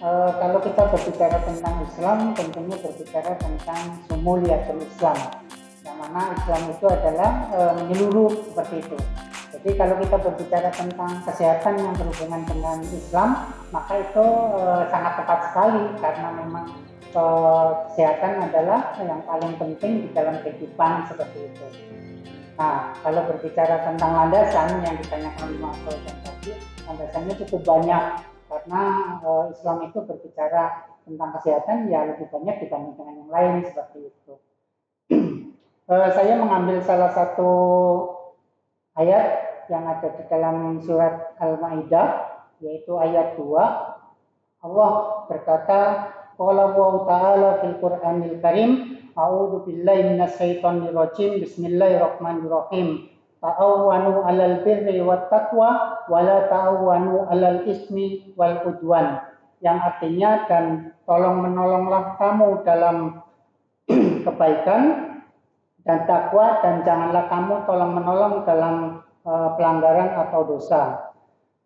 Kalau kita berbicara tentang Islam, tentunya berbicara tentang Syumuliyatul Islam, yang mana Islam itu adalah menyeluruh seperti itu. Jadi kalau kita berbicara tentang kesehatan yang berhubungan dengan Islam, maka itu sangat tepat sekali karena memang kesehatan adalah yang paling penting di dalam kehidupan seperti itu. Nah, kalau berbicara tentang landasan yang ditanyakan oleh Mas Fauzan tadi, landasannya cukup banyak karena Islam itu berbicara tentang kesehatan ya lebih banyak dibandingkan yang lain seperti itu. Saya mengambil salah satu ayat yang ada di dalam surat Al-Maidah, yaitu ayat 2. Allah berkata, qala wa ta'ala fil Qur'anil Karim, a'udzu billahi minasyaitonir rajim, bismillahirrahmanirrahim. Ta'awwanu 'alal birri wat taqwa wa la ta'awwanu 'alal ismi wal udwan. Yang artinya, dan tolong menolonglah kamu dalam kebaikan dan takwa, dan janganlah kamu tolong menolong dalam pelanggaran atau dosa.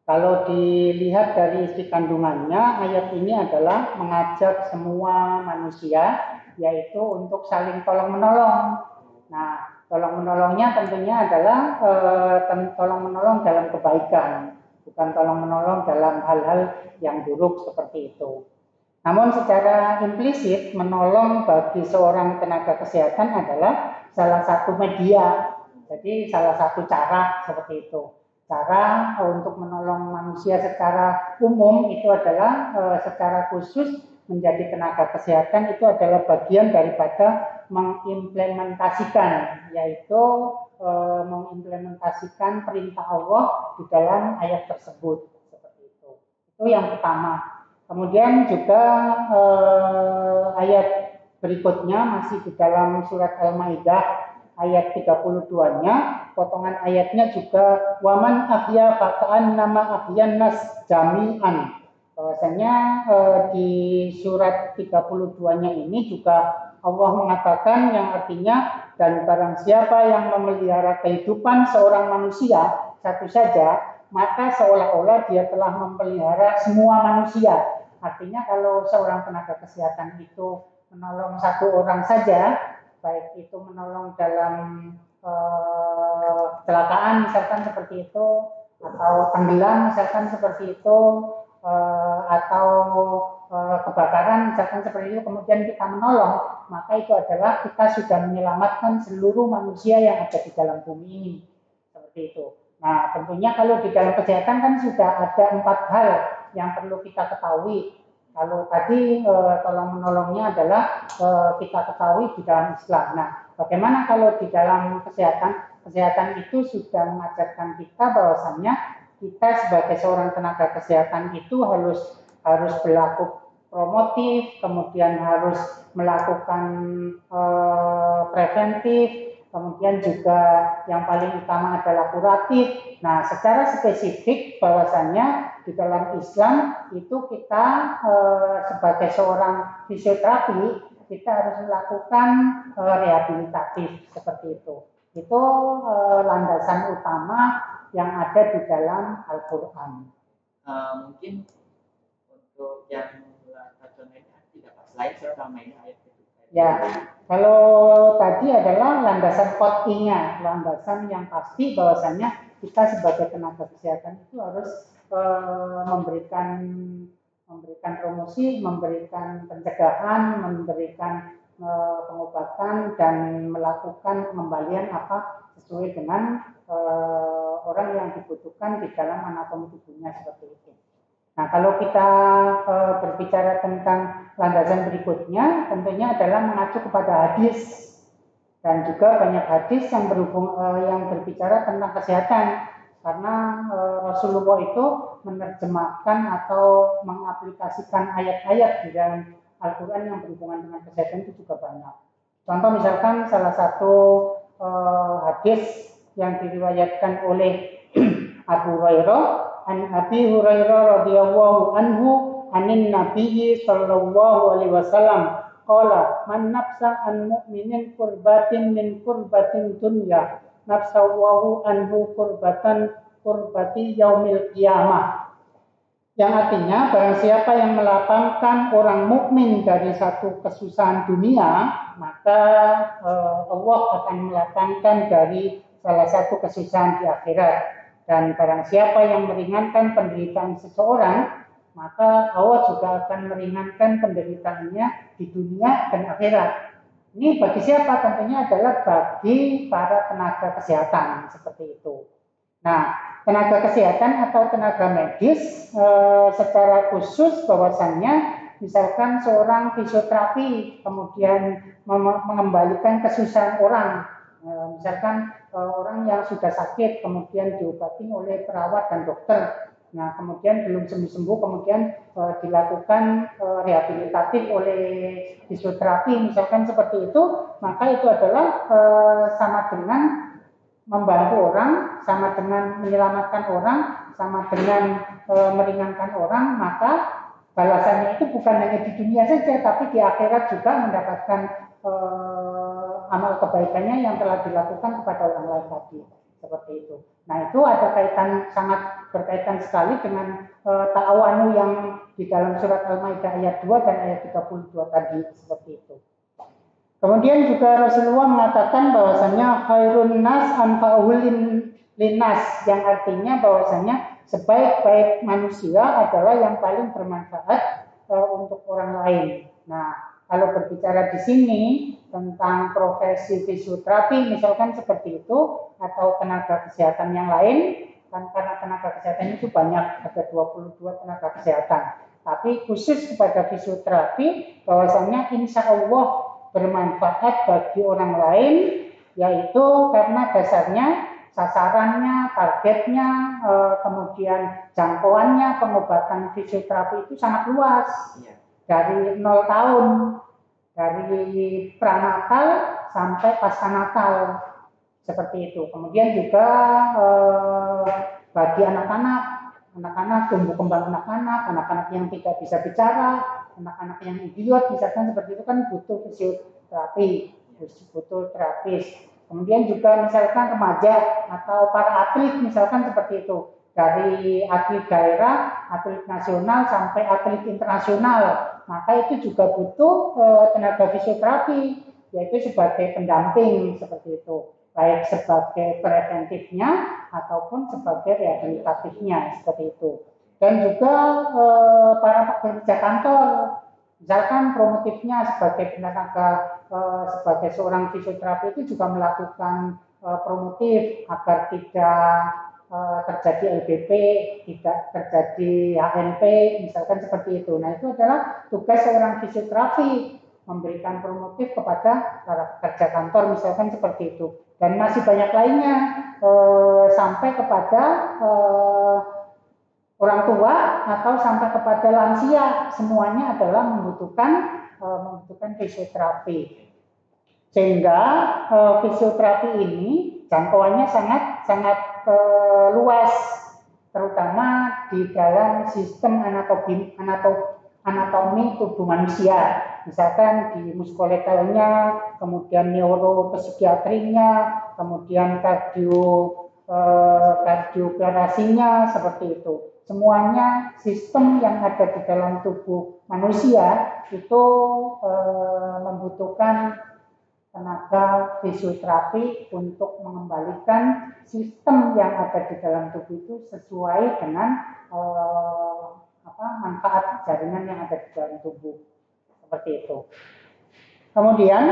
Kalau dilihat dari isi kandungannya, ayat ini adalah mengajak semua manusia, yaitu untuk saling tolong-menolong. Nah, tolong-menolongnya tentunya adalah tolong-menolong dalam kebaikan, bukan tolong-menolong dalam hal-hal yang buruk seperti itu. Namun secara implisit, menolong bagi seorang tenaga kesehatan adalah salah satu media, jadi salah satu cara seperti itu. Cara untuk menolong manusia secara umum itu adalah secara khusus menjadi tenaga kesehatan itu adalah bagian daripada mengimplementasikan, yaitu mengimplementasikan perintah Allah di dalam ayat tersebut seperti itu. Itu yang pertama. Kemudian juga ayat berikutnya masih di dalam surat Al-Maidah ayat 32-nya, potongan ayatnya juga waman ahya faka'an nama ahyan nas jami'an. Bahwasanya di surat 32-nya ini juga Allah mengatakan yang artinya, dan barang siapa yang memelihara kehidupan seorang manusia satu saja, maka seolah-olah dia telah memelihara semua manusia. Artinya kalau seorang tenaga kesehatan itu menolong satu orang saja, baik itu menolong dalam kecelakaan misalkan seperti itu, atau tenggelam misalkan seperti itu, atau kebakaran misalkan seperti itu, kemudian kita menolong, maka itu adalah kita sudah menyelamatkan seluruh manusia yang ada di dalam bumi ini seperti itu. Nah, tentunya kalau di dalam kesehatan kan sudah ada 4 hal yang perlu kita ketahui. Kalau tadi tolong menolongnya adalah kita ketahui di dalam Islam. Nah, bagaimana kalau di dalam kesehatan? Kesehatan itu sudah mengajarkan kita bahwasannya kita sebagai seorang tenaga kesehatan itu harus berlaku promotif, kemudian harus melakukan preventif, kemudian juga yang paling utama adalah kuratif. Nah, secara spesifik bahwasannya di dalam Islam itu kita sebagai seorang fisioterapi kita harus melakukan rehabilitatif seperti itu. Itu landasan utama yang ada di dalam Al-Quran. Mungkin untuk yang landasannya tidak pas lain surat Al-Maidah ayat itu. Ya, kalau tadi adalah landasan qat'iynya, landasan yang pasti bahwasannya kita sebagai tenaga kesehatan itu harus memberikan promosi, memberikan pencegahan, memberikan pengobatan dan melakukan pengembalian apa sesuai dengan orang yang dibutuhkan di dalam anatomi tubuhnya seperti itu. Nah, kalau kita berbicara tentang landasan berikutnya, tentunya adalah mengacu kepada hadis, dan juga banyak hadis yang yang berbicara tentang kesehatan. Karena Rasulullah itu menerjemahkan atau mengaplikasikan ayat-ayat di dalam Al-Quran yang berhubungan dengan kesehatan itu juga banyak. Contoh misalkan salah satu hadis yang diriwayatkan oleh Abu Hurairah, an Abi Hurairah radhiyallahu anhu anin Nabiyyi sallallahu alaihi wasallam qala man nafsa an mu'minin kurbatin min kurbatin dunya nafsawahu anhu kurbati yaumil qiyamah. Yang artinya barang siapa yang melapangkan orang mukmin dari satu kesusahan dunia, maka Allah akan melapangkan dari salah satu kesusahan di akhirat. Dan barang siapa yang meringankan penderitaan seseorang, maka Allah juga akan meringankan penderitaannya di dunia dan akhirat. Ini bagi siapa? Tentunya adalah bagi para tenaga kesehatan seperti itu. Nah, tenaga kesehatan atau tenaga medis secara khusus bahwasannya misalkan seorang fisioterapi kemudian mengembalikan kesusahan orang, misalkan orang yang sudah sakit kemudian diobati oleh perawat dan dokter, nah kemudian belum sembuh-sembuh kemudian dilakukan rehabilitatif oleh fisioterapi misalkan seperti itu, maka itu adalah sama dengan membantu orang, sama dengan menyelamatkan orang, sama dengan meringankan orang, maka balasannya itu bukan hanya di dunia saja, tapi di akhirat juga mendapatkan amal kebaikannya yang telah dilakukan kepada orang lain tadi, seperti itu. Nah itu ada kaitan, sangat berkaitan sekali dengan ta'awanu yang di dalam surat Al-Maidah ayat 2 dan ayat 32 tadi, seperti itu. Kemudian juga Rasulullah mengatakan bahwasanya khairun nas anfa'uhum linnas, yang artinya bahwasanya sebaik-baik manusia adalah yang paling bermanfaat untuk orang lain. Nah, kalau berbicara di sini tentang profesi fisioterapi misalkan seperti itu atau tenaga kesehatan yang lain, kan karena tenaga kesehatan itu banyak, ada 22 tenaga kesehatan. Tapi khusus kepada fisioterapi bahwasanya insya Allah bermanfaat bagi orang lain, yaitu karena dasarnya, sasarannya, targetnya, kemudian jangkauannya pengobatan fisioterapi itu sangat luas, dari 0 tahun, dari pranatal sampai pasca natal, seperti itu. Kemudian juga bagi anak-anak tumbuh kembang anak-anak yang tidak bisa bicara, anak-anak yang idiot, misalkan seperti itu kan butuh fisioterapi, butuh terapis. Kemudian juga misalkan remaja atau para atlet misalkan seperti itu, dari atlet daerah, atlet nasional sampai atlet internasional, maka itu juga butuh tenaga fisioterapi, yaitu sebagai pendamping seperti itu, baik sebagai preventifnya ataupun sebagai rehabilitatifnya seperti itu. Dan juga para pekerja kantor, misalkan promotifnya sebagai tenaga sebagai seorang fisioterapi itu juga melakukan promotif agar tidak terjadi LBP, tidak terjadi HNP, misalkan seperti itu. Nah itu adalah tugas seorang fisioterapi, memberikan promotif kepada para pekerja kantor misalkan seperti itu, dan masih banyak lainnya sampai kepada orang tua atau sampai kepada lansia, semuanya adalah membutuhkan fisioterapi. Sehingga fisioterapi ini jangkauannya sangat luas, terutama di dalam sistem anatomi tubuh manusia. Misalkan di muskuloskeletalnya, kemudian neuropsikiatrinya, kemudian kardioverasinya, seperti itu. Semuanya sistem yang ada di dalam tubuh manusia itu membutuhkan tenaga fisioterapi untuk mengembalikan sistem yang ada di dalam tubuh itu sesuai dengan manfaat jaringan yang ada di dalam tubuh, seperti itu. Kemudian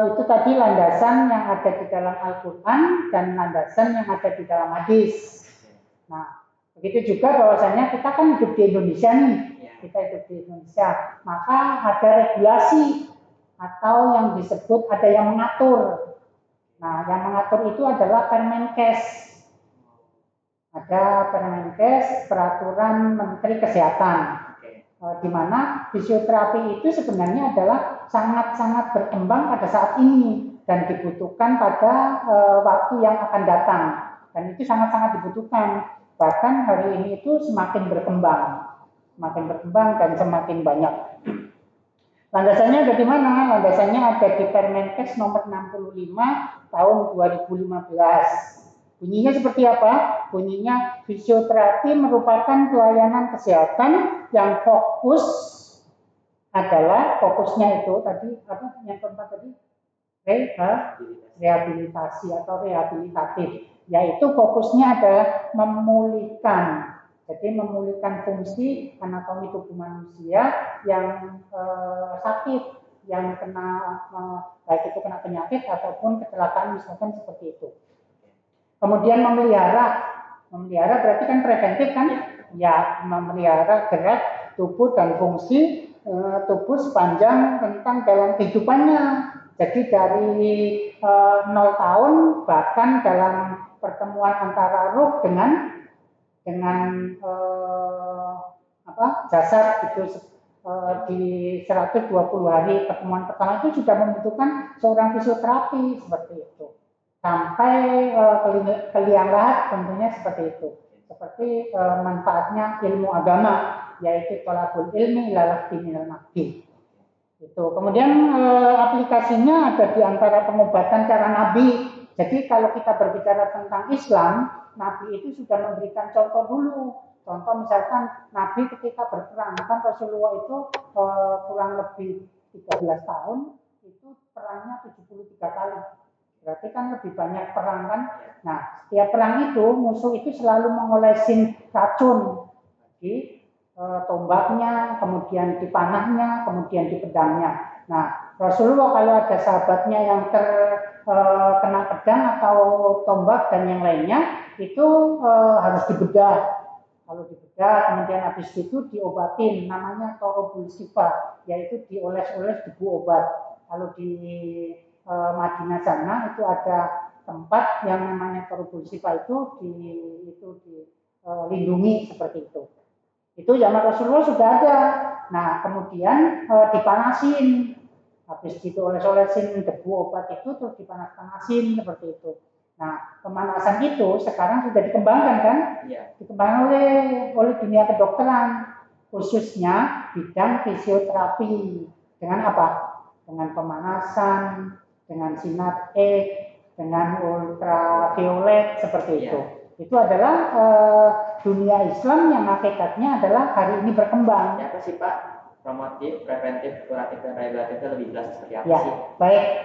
itu tadi landasan yang ada di dalam Al-Quran dan landasan yang ada di dalam hadis. Nah, begitu juga bahwasanya kita kan hidup di Indonesia nih, kita hidup di Indonesia, maka ada regulasi atau yang disebut ada yang mengatur. Nah, yang mengatur itu adalah Permenkes. Ada Permenkes, Peraturan Menteri Kesehatan, di mana fisioterapi itu sebenarnya adalah sangat-sangat berkembang pada saat ini dan dibutuhkan pada waktu yang akan datang. Dan itu sangat-sangat dibutuhkan. Bahkan hari ini itu semakin berkembang dan semakin banyak. Landasannya ada di mana? Landasannya ada di Permenkes nomor 65 tahun 2015. Bunyinya seperti apa? Bunyinya fisioterapi merupakan pelayanan kesehatan yang fokusnya itu tadi apa yang keempat tadi? Rehabilitasi atau rehabilitatif, yaitu fokusnya adalah memulihkan. Jadi memulihkan fungsi anatomi tubuh manusia yang sakit, yang kena baik itu kena penyakit ataupun kecelakaan misalkan seperti itu. Kemudian memelihara berarti kan preventif kan? Ya, memelihara gerak tubuh dan fungsi tubuh sepanjang tentang dalam kehidupannya. Jadi dari 0 tahun bahkan dalam pertemuan antara ruh dengan jasad itu di 120 hari pertemuan pertama itu sudah membutuhkan seorang fisioterapi seperti itu. Sampai ke liang lahat tentunya seperti itu. Seperti manfaatnya ilmu agama, yaitu thalabul ilmi ilalah dinil nabi. Itu. Kemudian aplikasinya ada di antara pengobatan cara Nabi. Jadi kalau kita berbicara tentang Islam, Nabi itu sudah memberikan contoh dulu. Contoh misalkan Nabi ketika berperang, kan Rasulullah itu kurang lebih 13 tahun, itu perangnya 73 kali. Berarti kan lebih banyak perang kan. Nah, setiap perang itu musuh itu selalu mengolesin racun di tombaknya, kemudian di panahnya, kemudian di pedangnya. Nah, Rasulullah kalau ada sahabatnya yang terkena pedang atau tombak dan yang lainnya itu harus dibedah. Kalau dibedah, kemudian habis itu diobatin, namanya torobul sifa, yaitu dioles-oles debu obat. Kalau di Madinah sana itu ada tempat yang namanya torobul sifa itu dilindungi seperti itu. Itu zaman Rasulullah sudah ada. Nah, kemudian dipanasin. Habis dioles-olesin debu obat itu terus dipanas-panasin seperti itu. Nah, pemanasan itu sekarang sudah dikembangkan kan? Ya. Dikembangkan oleh dunia kedokteran, khususnya bidang fisioterapi. Dengan apa? Dengan pemanasan, dengan sinar X, dengan ultraviolet seperti itu. Itu adalah dunia Islam yang hakikatnya adalah hari ini berkembang. Ya, apa sih Pak? Promotif, preventif, kuratif, dan rehabilitatif itu lebih jelas seperti apa sih? Baik,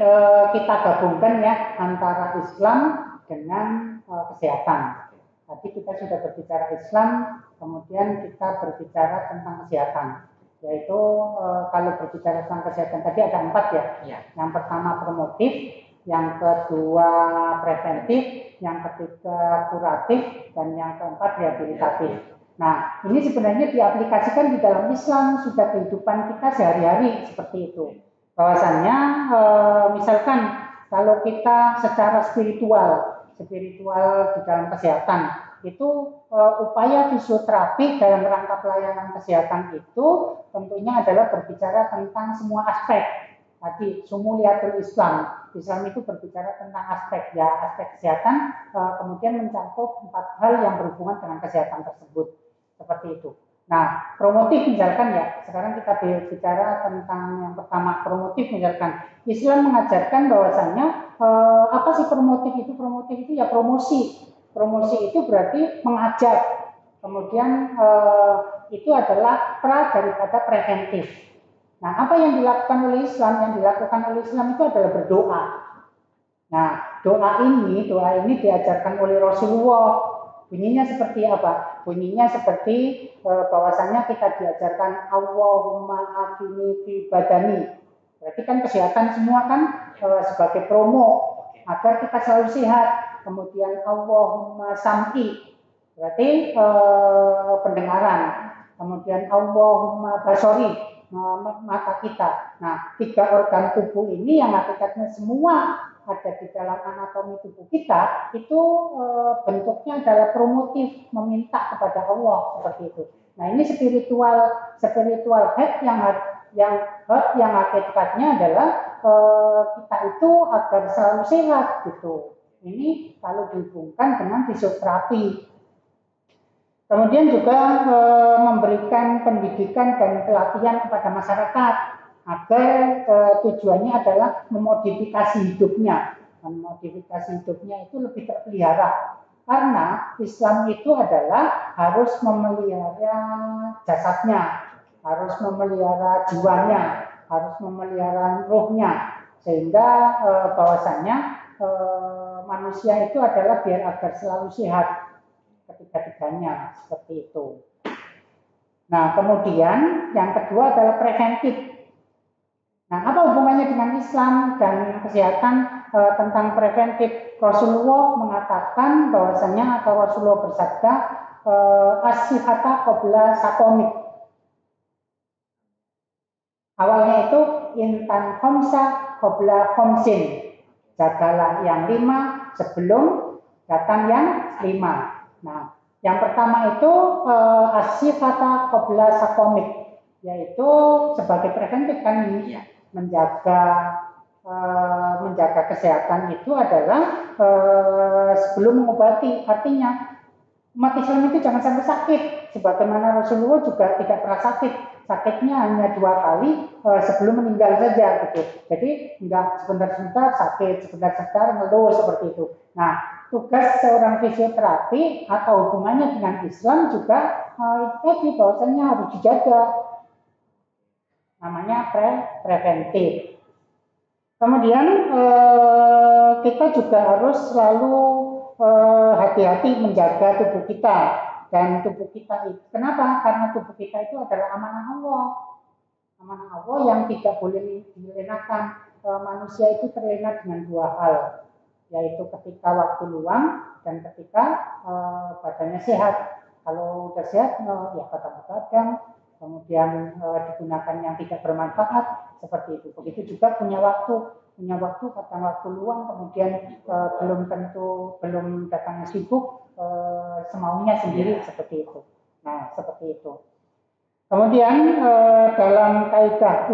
kita gabungkan ya antara Islam dengan kesehatan. Tadi kita sudah berbicara Islam, kemudian kita berbicara tentang kesehatan. Yaitu kalau berbicara tentang kesehatan tadi ada 4 ya. Yang pertama promotif, yang kedua preventif, yang ketiga kuratif, dan yang keempat rehabilitatif. Nah, ini sebenarnya diaplikasikan di dalam Islam, sudah kehidupan kita sehari-hari seperti itu. Bahwasannya, misalkan kalau kita secara spiritual di dalam kesehatan, itu upaya fisioterapi dalam rangka pelayanan kesehatan itu tentunya adalah berbicara tentang semua aspek. Tadi, sumuliyatul Islam. Islam itu berbicara tentang aspek kesehatan, kemudian mencakup 4 hal yang berhubungan dengan kesehatan tersebut. Seperti itu. Nah, promotif misalkan ya, sekarang kita bicara tentang yang pertama, promotif misalkan. Islam mengajarkan bahwasannya, apa sih promotif itu? Promotif itu ya promosi. Promosi itu berarti mengajak. Kemudian itu adalah daripada preventif. Nah, apa yang dilakukan oleh Islam? Yang dilakukan oleh Islam itu adalah berdoa. Nah, doa ini diajarkan oleh Rasulullah. Bunyinya seperti apa? Bunyinya seperti bahwasannya kita diajarkan Allahumma afini fi badani. Berarti kan kesehatan semua kan sebagai promo agar kita selalu sehat. Kemudian Allahumma sam'i. Berarti pendengaran. Kemudian Allahumma basori, mata kita. Nah, 3 organ tubuh ini yang hakikatnya semua ada di dalam anatomi tubuh kita itu bentuknya adalah promotif, meminta kepada Allah seperti itu. Nah, ini spiritual head yang hakikatnya adalah kita itu agar selalu sehat gitu. Ini kalau dihubungkan dengan fisioterapi. Kemudian juga memberikan pendidikan dan pelatihan kepada masyarakat agar tujuannya adalah memodifikasi hidupnya. Memodifikasi hidupnya itu lebih terpelihara. Karena Islam itu adalah harus memelihara jasadnya, harus memelihara jiwanya, harus memelihara ruhnya, sehingga bahwasanya manusia itu adalah biar agar selalu sehat ketiga-tiganya, seperti itu. Nah, kemudian yang kedua adalah preventif. Nah, apa hubungannya dengan Islam dan kesehatan tentang preventif? Rasulullah mengatakan bahwasanya atau Rasulullah bersabda as-sihata qabla sakomik. Awalnya itu intan khomsa qabla khomsin. Jagalah yang 5 sebelum datang yang 5. Nah, yang pertama itu as-sihata qabla sakomik, yaitu sebagai preventif kan ini. Menjaga kesehatan itu adalah sebelum mengobati. Artinya umat Islam itu jangan sampai sakit, sebagaimana Rasulullah juga tidak pernah sakit. Sakitnya hanya 2 kali sebelum meninggal saja gitu. Jadi enggak sebentar-sebentar sakit, sebentar-sebentar ngeluh seperti itu. Nah, tugas seorang fisioterapi atau hubungannya dengan Islam juga itu bahwasanya harus dijaga. Namanya preventif. Kemudian kita juga harus selalu hati-hati menjaga tubuh kita dan tubuh kita itu. Kenapa? Karena tubuh kita itu adalah amanah Allah. Amanah Allah yang tidak boleh dilenakan. Manusia itu terlena dengan 2 hal, yaitu ketika waktu luang dan ketika badannya sehat. Kalau udah sehat, ya kadang-kadang kemudian digunakan yang tidak bermanfaat seperti itu. Begitu juga punya waktu kadang waktu luang, kemudian belum datangnya sibuk, semaunya sendiri seperti itu. Nah, seperti itu. Kemudian dalam kaidah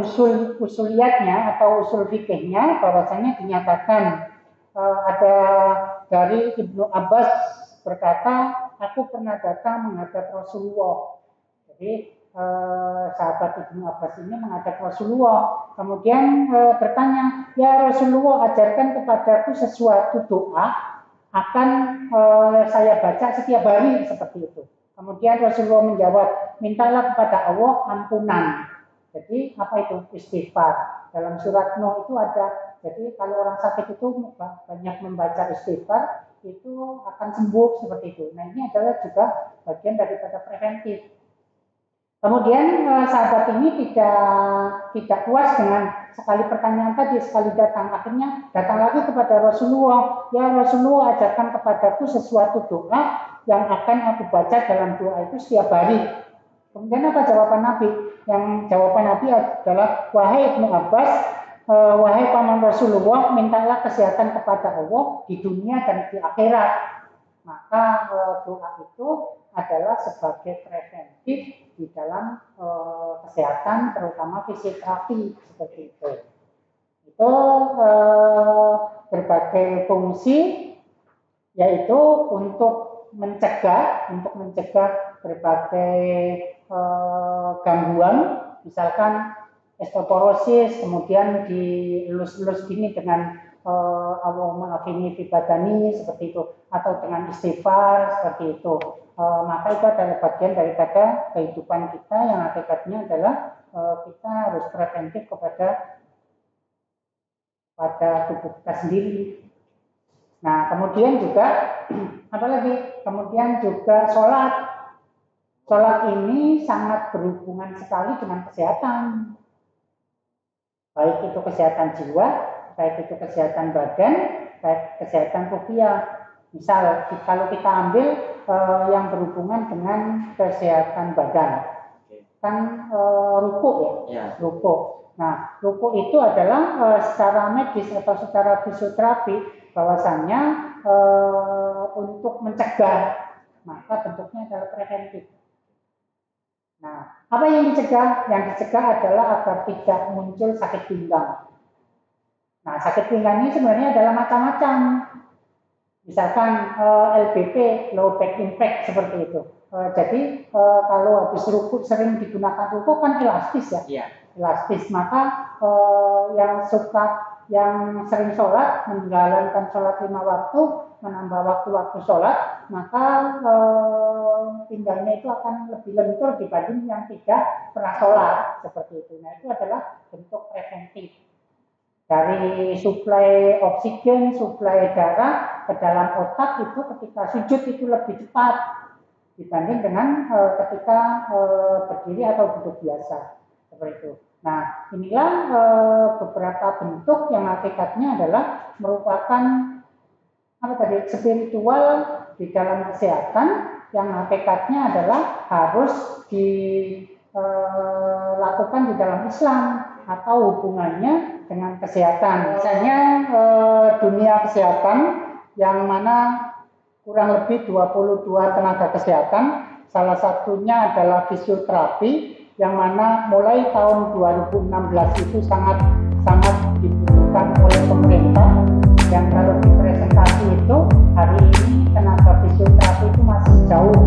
usuliyatnya atau usul fikihnya bahwasanya dinyatakan ada dari Ibnu Abbas berkata, aku pernah datang menghadap Rasulullah. Jadi sahabat Ibnu Abbas ini menghadap Rasulullah, kemudian bertanya, ya Rasulullah, ajarkan kepadaku sesuatu doa akan saya baca setiap hari seperti itu. Kemudian Rasulullah menjawab, mintalah kepada Allah ampunan. Jadi apa itu? Istighfar. Dalam surat Nuh itu ada. Jadi kalau orang sakit itu banyak membaca istighfar, itu akan sembuh seperti itu. Nah, ini adalah juga bagian daripada preventif. Kemudian sahabat ini tidak puas dengan sekali pertanyaan tadi, sekali datang, akhirnya datang lagi kepada Rasulullah. Ya Rasulullah, ajarkan kepadaku sesuatu doa yang akan aku baca dalam doa itu setiap hari. Kemudian apa jawaban Nabi? Yang jawaban Nabi adalah, wahai Ibnu Abbas, wahai paman Rasulullah, mintalah kesehatan kepada Allah di dunia dan di akhirat. Maka doa itu adalah sebagai preventif di dalam kesehatan, terutama fisioterapi seperti itu. Itu berbagai fungsi, yaitu untuk mencegah berbagai gangguan, misalkan osteoporosis, kemudian dielus-elus gini dengan Allahumma afini fi badani seperti itu, atau dengan istighfar seperti itu. Maka itu adalah bagian daripada kehidupan kita yang hakikatnya adalah kita harus preventif kepada tubuh kita sendiri. Nah, kemudian juga apalagi? Kemudian juga sholat. Sholat ini sangat berhubungan sekali dengan kesehatan. Baik itu kesehatan jiwa, baik itu kesehatan badan, baik kesehatan ruhiyah. Misal kalau kita ambil yang berhubungan dengan kesehatan badan, kan ruku ya, ruku. Nah, ruku itu adalah secara medis atau secara fisioterapi bahwasannya untuk mencegah, maka bentuknya adalah preventif. Nah, apa yang dicegah? Yang dicegah adalah agar tidak muncul sakit pinggang. Nah, sakit pinggang ini sebenarnya adalah macam-macam. Misalkan LBP, low back impact seperti itu. Jadi kalau habis ruku sering digunakan ruku kan elastis ya, elastis. Maka yang suka yang sering sholat, menjalankan sholat 5 waktu, menambah waktu-waktu sholat, maka pinggangnya itu akan lebih lentur dibanding yang tidak pernah sholat seperti itu. Nah, itu adalah bentuk preventif dari suplai oksigen, suplai darah ke dalam otak itu ketika sujud itu lebih cepat dibanding dengan ketika berdiri atau duduk biasa seperti itu. Nah, inilah beberapa bentuk yang hakikatnya adalah merupakan spiritual di dalam kesehatan yang hakikatnya adalah harus dilakukan di dalam Islam atau hubungannya dengan kesehatan. Misalnya dunia kesehatan yang mana kurang lebih 22 tenaga kesehatan, salah satunya adalah fisioterapi, yang mana mulai tahun 2016 itu sangat dibutuhkan oleh pemerintah. Yang kalau di presentasi itu hari ini tenaga fisioterapi itu masih jauh